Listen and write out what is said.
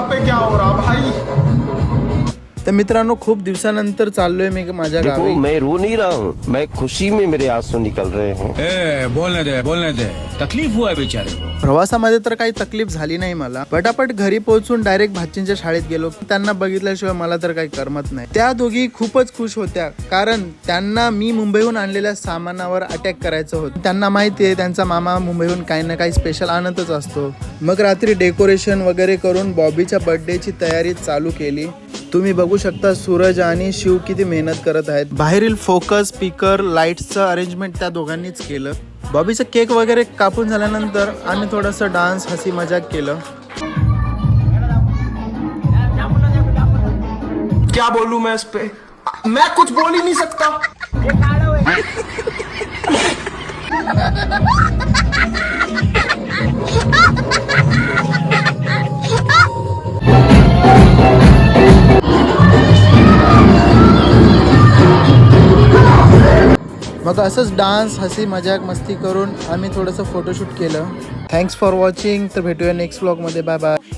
यहाँ पे क्या हो रहा भाई। तर मित्रांनो खूप दिवसानंतर चाललोय मी माझ्या देखो गावी। मैं रो नहीं रहा हूँ, मैं खुशी में मेरे आंसू निकल रहे हैं। बोलने दे तकलीफ हुआ है बेचारे को। प्रवासामध्ये तर काही तकलीफ झाली नाही मला। पटापट घरी पोहोचून डायरेक्ट भाचींच्या शाळेत गेलो। त्यांना बघितल्याशिवाय मला तर काही करमत नाही। त्या दोघी खूपच खुश होत्या कारण त्यांना मी मुंबईहून आणलेल्या सामानावर अटॅक करायचं होतं। त्यांना माहिती आहे त्यांचा मामा मुंबईहून काही ना काही स्पेशल आणतच असतो। मग रात्री डेकोरेशन वगैरे करून बॉबीच्या बर्थडेची तयारी चालू केली। तुम्ही बघू शकता सूरज आणि शिव किती मेहनत करत आहेत। बाहेरील फोकस, स्पीकर, लाईट्सचं अरेंजमेंट त्या दोघांनीच केलं। बॉबीचं केक वगैरे कापून झाल्यानंतर आम्ही थोडंसं डान्स, हसी मजाक केलं। क्या बोलूं मैं इस पे, मैं कुछ बोल ही नहीं सकता। मग असंच डान्स, हसी मजाक मस्ती करून आम्ही थोडंसं फोटोशूट केलं। Thanks for watching. तर भेटूया नेक्स्ट व्लॉगमध्ये। Bye bye.